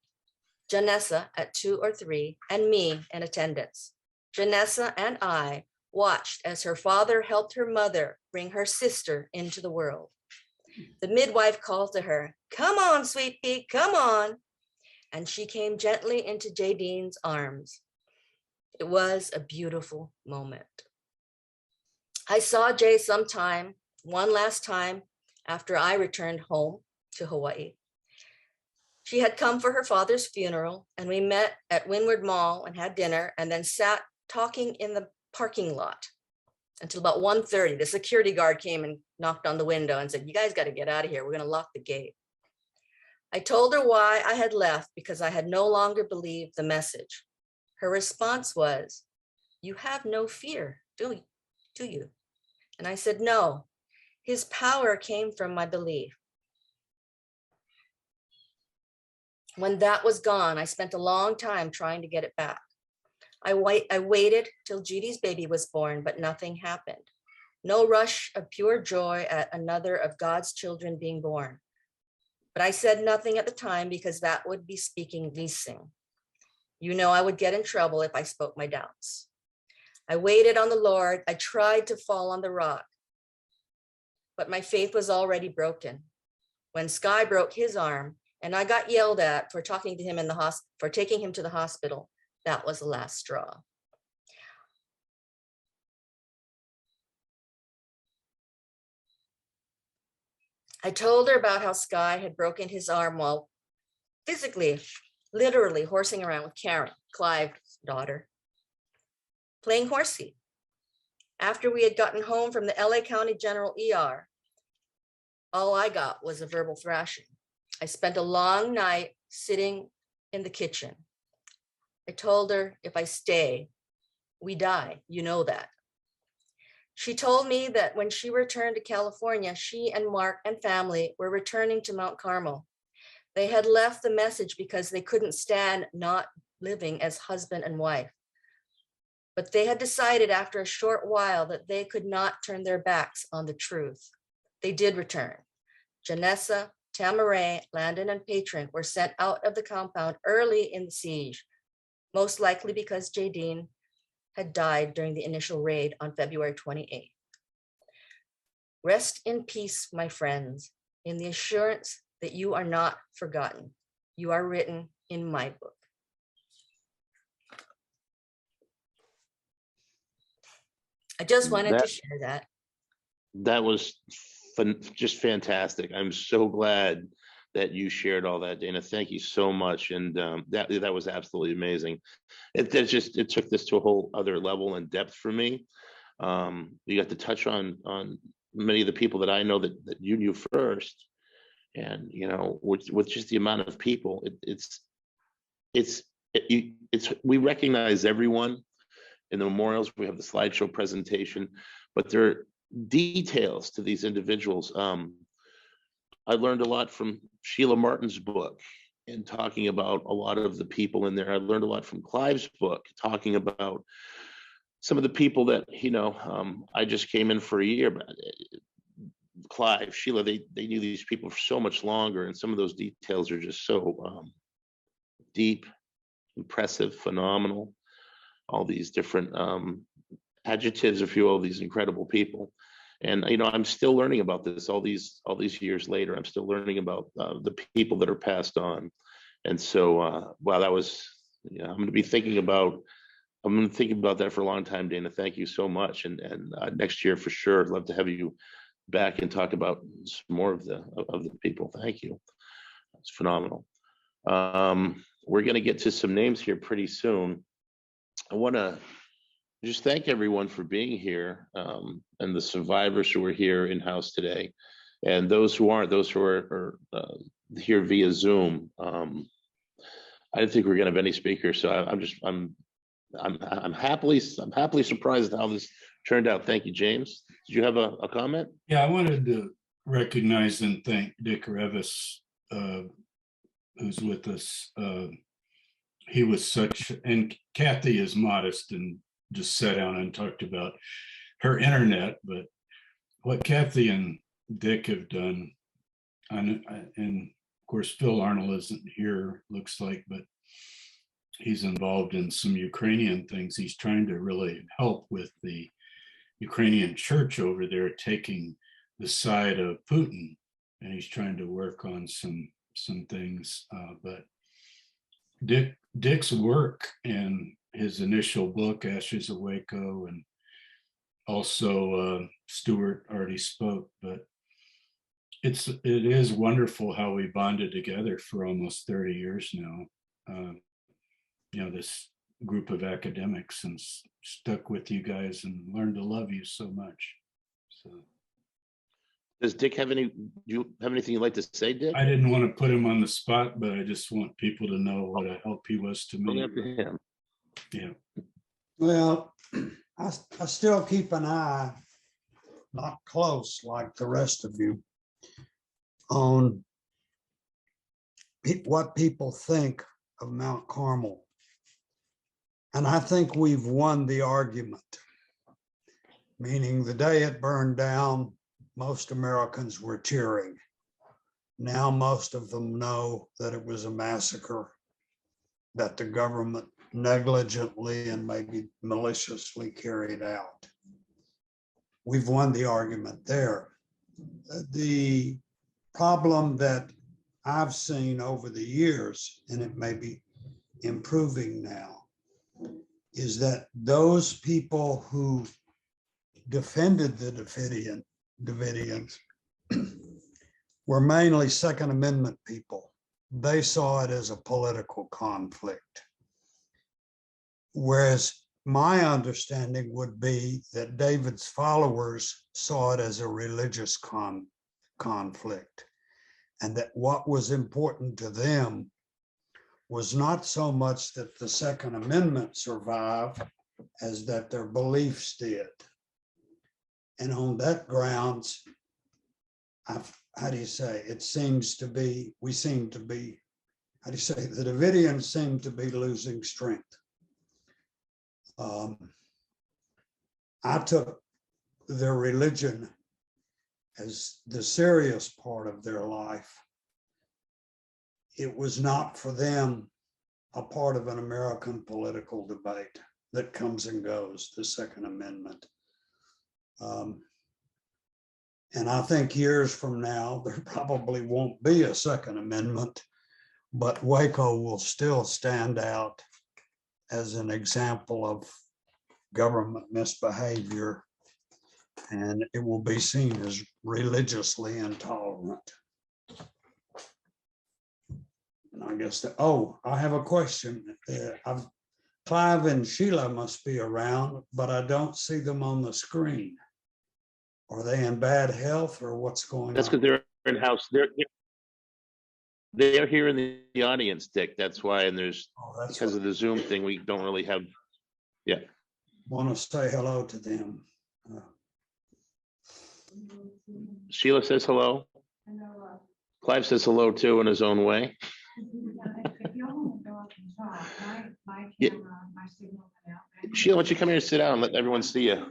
Janessa at 2 or 3, and me in attendance. Janessa and I watched as her father helped her mother bring her sister into the world. The midwife called to her, "Come on, sweet pea, come on." And she came gently into Jadine's arms. It was a beautiful moment. I saw Jay one last time after I returned home to Hawaii. She had come for her father's funeral, and we met at Windward Mall and had dinner, and then sat talking in the parking lot until about 1:30. The security guard came and knocked on the window and said, "You guys got to get out of here. We're going to lock the gate." I told her why I had left, because I had no longer believed the message. Her response was, "You have no fear, do you?" And I said, "No, his power came from my belief." When that was gone, I spent a long time trying to get it back. I waited till Judy's baby was born, but nothing happened. No rush of pure joy at another of God's children being born. But I said nothing at the time because that would be speaking leasing. You know, I would get in trouble if I spoke my doubts. I waited on the Lord. I tried to fall on the rock, but my faith was already broken. When Sky broke his arm and I got yelled at for taking him to the hospital, that was the last straw. I told her about how Sky had broken his arm while physically, literally horsing around with Karen, Clive's daughter, playing horsey. After we had gotten home from the LA County General ER, all I got was a verbal thrashing. I spent a long night sitting in the kitchen. I told her, if I stay, we die. You know that. She told me that when she returned to California, she and Mark and family were returning to Mount Carmel. They had left the message because they couldn't stand not living as husband and wife. But they had decided after a short while that they could not turn their backs on the truth. They did return. Janessa, Tamaray, Landon, and Patron were sent out of the compound early in the siege, most likely because Jadine had died during the initial raid on February 28th. Rest in peace, my friends, in the assurance that you are not forgotten. You are written in my book. I just wanted to share that. That was just fantastic. I'm so glad that you shared all that, Dana. Thank you so much. And that was absolutely amazing. It took this to a whole other level and depth for me. You got to touch on many of the people that I know that you knew first, and you know, with just the amount of people, we recognize everyone in the memorials. We have the slideshow presentation, but there are details to these individuals. I learned a lot from Sheila Martin's book and talking about a lot of the people in there. I learned a lot from Clive's book, talking about some of the people that, you know, I just came in for a year, but Clive, Sheila, they knew these people for so much longer. And some of those details are just so deep, impressive, phenomenal. all these different adjectives, if you will, these incredible people. And I'm still learning about this all these years later. I'm still learning about the people that are passed on. And so, wow, that was, I'm going to be thinking about. I'm going to think about that for a long time, Dana. Thank you so much. And next year for sure, I'd love to have you back and talk about some more of the people. Thank you. It's phenomenal. We're going to get to some names here pretty soon. I want to just thank everyone for being here, and the survivors who are here in house today, and those who aren't, those who are here via Zoom. I didn't think we were going to have any speakers, so I'm happily surprised at how this turned out. Thank you, James. Did you have a comment? Yeah, I wanted to recognize and thank Dick Reavis, who's with us. He was such, and Kathy is modest and just sat down and talked about her internet, but what Kathy and Dick have done, and of course Phil Arnold isn't here, looks like, but he's involved in some Ukrainian things. He's trying to really help with the Ukrainian church over there taking the side of Putin, and he's trying to work on some things. But Dick's work and his initial book, Ashes of Waco, and also Stuart already spoke, but it is wonderful how we bonded together for almost 30 years now. This group of academics, and stuck with you guys and learned to love you so much. So, does Dick have do you have anything you'd like to say, Dick? I didn't want to put him on the spot, but I just want people to know what a help he was to me. Up to him. Yeah. Well, I still keep an eye, not close like the rest of you, on what people think of Mount Carmel. And I think we've won the argument, meaning the day it burned down, most Americans were cheering. Now most of them know that it was a massacre, that the government negligently and maybe maliciously carried out. We've won the argument there. The problem that I've seen over the years, and it may be improving now, is that those people who defended the Davidians were mainly Second Amendment people. They saw it as a political conflict. Whereas my understanding would be that David's followers saw it as a religious conflict, and that what was important to them was not so much that the Second Amendment survived as that their beliefs did. And on that grounds, how do you say, it seems to be, we seem to be, how do you say, the Davidians seem to be losing strength. I took their religion as the serious part of their life. It was not for them a part of an American political debate that comes and goes, the Second Amendment. And I think years from now, there probably won't be a Second Amendment, but Waco will still stand out as an example of government misbehavior, and it will be seen as religiously intolerant. And I guess that, I have a question. Clive and Sheila must be around, but I don't see them on the screen. Are they in bad health, or what's going on? That's because they're in house. They're here in the audience, Dick. That's why, and there's because of the Zoom thing, we don't really have. Yeah. Want to say hello to them. Sheila says hello. Clive says hello too in his own way. Yeah. Sheila, why don't you come here and sit down and let everyone see you?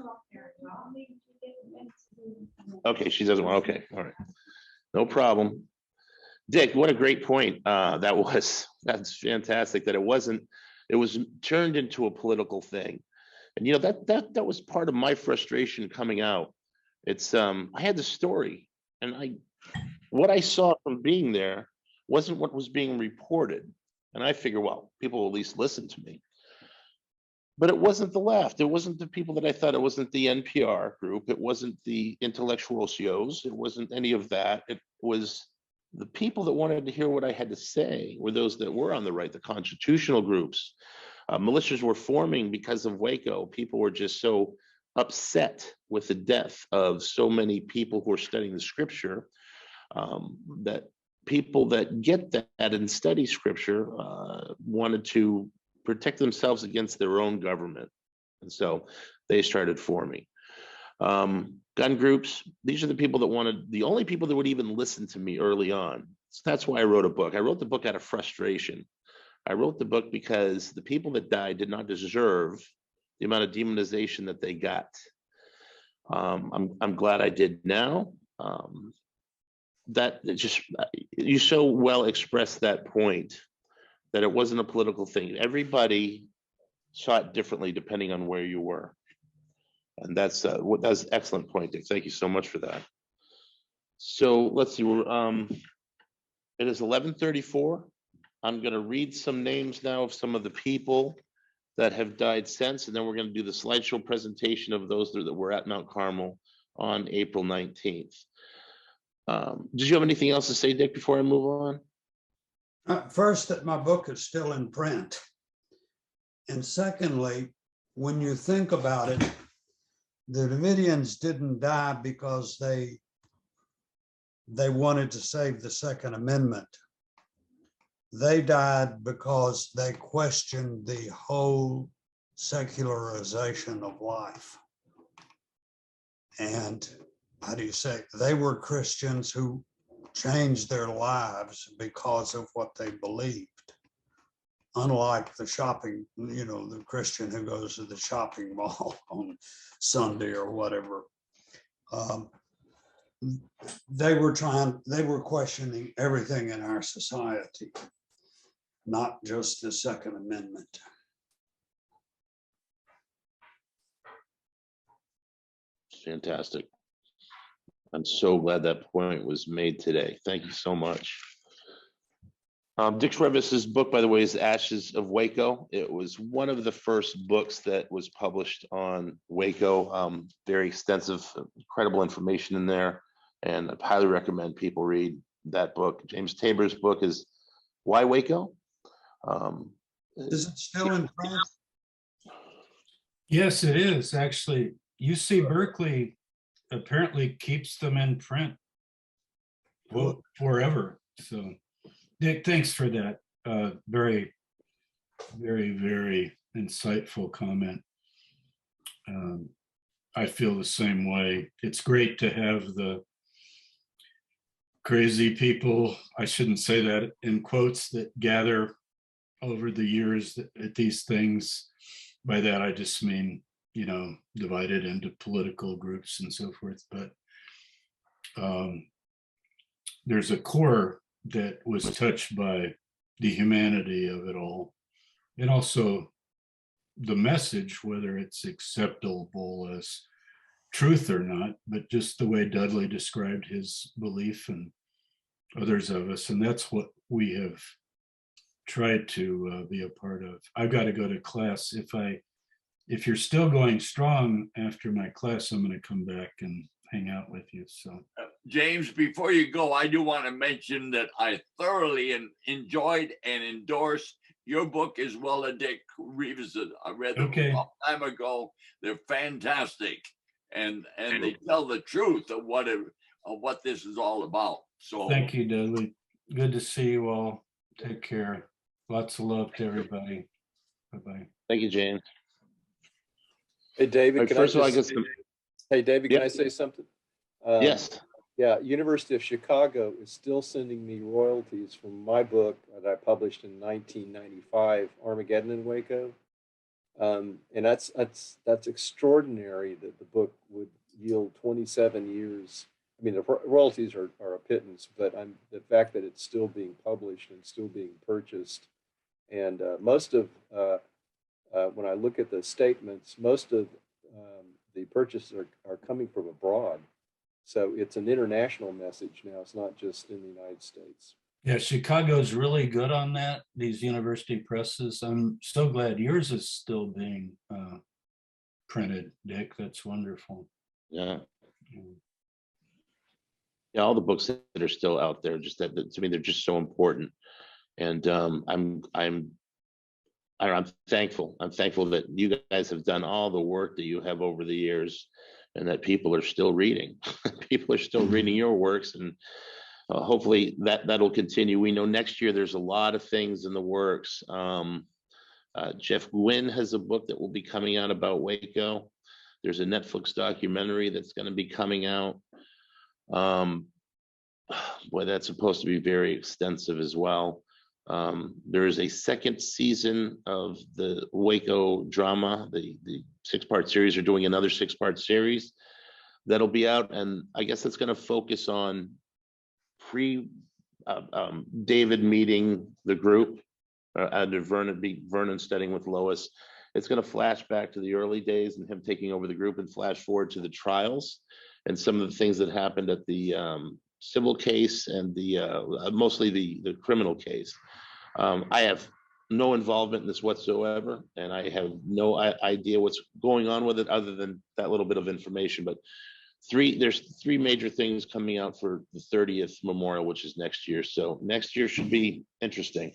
Okay, she doesn't want. Okay, all right, no problem. Dick, what a great point that was. That's fantastic that it wasn't It was turned into a political thing. And you know, that was part of my frustration coming out. It's I had the story, and what I saw from being there wasn't what was being reported. And I figure, well, people will at least listen to me. But it wasn't the left. It wasn't the people that I thought. It wasn't the NPR group. It wasn't the intellectuals. It wasn't any of that. It was the people that wanted to hear what I had to say were those that were on the right, the constitutional groups. Militias were forming because of Waco. People were just so upset with the death of so many people who are studying the scripture, that people that get that and study scripture wanted to protect themselves against their own government. And so they started forming. Gun groups, these are the people that wanted, the only people that would even listen to me early on. So that's why I wrote a book. I wrote the book out of frustration. I wrote the book because the people that died did not deserve the amount of demonization that they got. I'm glad I did now. That it just, you so well expressed that point, that it wasn't a political thing. Everybody saw it differently depending on where you were. And that's an excellent point, Dick. Thank you so much for that. So let's see, it is 11:34. I'm going to read some names now of some of the people that have died since, and then we're going to do the slideshow presentation of those that were at Mount Carmel on April 19th. Did you have anything else to say, Dick, before I move on? First, that my book is still in print. And secondly, when you think about it, the Davidians didn't die because they wanted to save the Second Amendment. They died because they questioned the whole secularization of life. And how do you say, they were Christians who changed their lives because of what they believed. Unlike the shopping, you know, the Christian who goes to the shopping mall on Sunday or whatever. They were questioning everything in our society, not just the Second Amendment. Fantastic. I'm so glad that point was made today. Thank you so much. Dick Reavis's book, by the way, is Ashes of Waco. It was one of the first books that was published on Waco. Very extensive, incredible information in there. And I highly recommend people read that book. James Tabor's book is Why Waco? Is it still in print? Yes, it is actually. UC Berkeley apparently keeps them in print forever. So Dick, thanks for that. Very, very, very insightful comment. I feel the same way. It's great to have the crazy people, I shouldn't say that in quotes, that gather over the years at these things. By that, I just mean, you know, divided into political groups and so forth. But there's a core that was touched by the humanity of it all. And also the message, whether it's acceptable as truth or not, but just the way Dudley described his belief and others of us. And that's what we have tried to be a part of. I've got to go to class. If you're still going strong after my class, I'm going to come back and hang out with you. So James, before you go, I do want to mention that I thoroughly enjoyed and endorsed your book as well as Dick Reavis. I read them a long time ago. They're fantastic, and they tell the truth of what this is all about. So thank you, Dudley. Good to see you all. Take care. Lots of love to everybody. Bye-bye. Thank you, James. Hey, David, can First of all, Hey, David, can Yep. I say something? Yes. Yeah, University of Chicago is still sending me royalties from my book that I published in 1995, Armageddon in Waco. And that's extraordinary that the book would yield 27 years. I mean, the royalties are a pittance, but the fact that it's still being published and still being purchased And most of, when I look at the statements, most of the purchases are coming from abroad. So it's an international message now. It's not just in the United States. Yeah, Chicago's really good on that, these university presses. I'm so glad yours is still being printed, Dick. That's wonderful. Yeah. Yeah, all the books that are still out there, just that to me, they're just so important. And I'm thankful. I'm thankful that you guys have done all the work that you have over the years, and that people are still reading. People are still reading your works, and hopefully that'll continue. We know next year there's a lot of things in the works. Jeff Gwynn has a book that will be coming out about Waco. There's a Netflix documentary that's going to be coming out. Boy, that's supposed to be very extensive as well. There is a second season of the Waco drama. The 6-part series are doing another 6-part series that'll be out, and I guess it's going to focus on David meeting the group under Vernon studying with Lois. It's going to flash back to the early days and him taking over the group, and flash forward to the trials and some of the things that happened at the civil case and the mostly the criminal case. I have no involvement in this whatsoever, and I have no idea what's going on with it other than that little bit of information. But there's 3 major things coming out for the 30th memorial, which is next year. So next year should be interesting.